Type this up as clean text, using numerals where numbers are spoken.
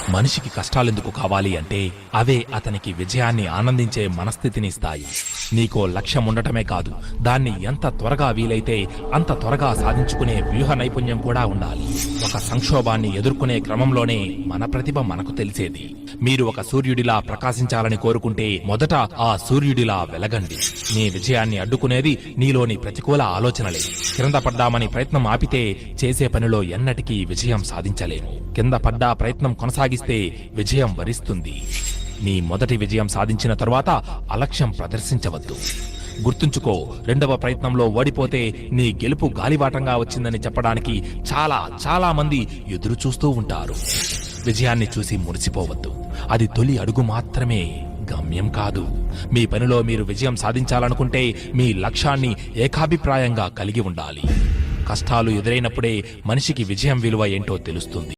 మనిషికి కష్టాలెందుకు కావాలి అంటే అవే అతనికి విజయాన్ని ఆనందించే మనస్థితిని ఇస్తాయి. నీకో లక్ష్యం ఉండటమే కాదు, దాన్ని ఎంత త్వరగా వీలైతే అంత త్వరగా సాధించుకునే వ్యూహ నైపుణ్యం కూడా ఉండాలి. ఒక సంక్షోభాన్ని ఎదుర్కొనే క్రమంలోనే మన ప్రతిభ మనకు తెలిసేది. మీరు ఒక సూర్యుడిలా ప్రకాశించాలని కోరుకుంటే మొదట ఆ సూర్యుడిలా వెలగండి. నీ విజయాన్ని అడ్డుకునేది నీలోని ప్రతికూల ఆలోచనలే. కింద పడ్డామని ప్రయత్నం ఆపితే చేసే పనిలో ఎన్నటికీ విజయం సాధించలేము. కింద పడ్డా ప్రయత్నం కొనసాగిస్తే విజయం వరిస్తుంది. నీ మొదటి విజయం సాధించిన తరువాత అలక్ష్యం ప్రదర్శించవద్దు. గుర్తుంచుకో, రెండవ ప్రయత్నంలో ఓడిపోతే నీ గెలుపు గాలివాటంగా వచ్చిందని చెప్పడానికి చాలా మంది ఎదురు చూస్తూ ఉంటారు. విజయాన్ని చూసి మురిసిపోవద్దు. అది తొలి అడుగు మాత్రమే, గమ్యం కాదు. మీ పనిలో మీరు విజయం సాధించాలనుకుంటే మీ లక్ష్యాన్ని ఏకాభిప్రాయంగా కలిగి ఉండాలి. కష్టాలు ఎదురైనప్పుడే మనిషికి విజయం విలువ ఏంటో తెలుస్తుంది.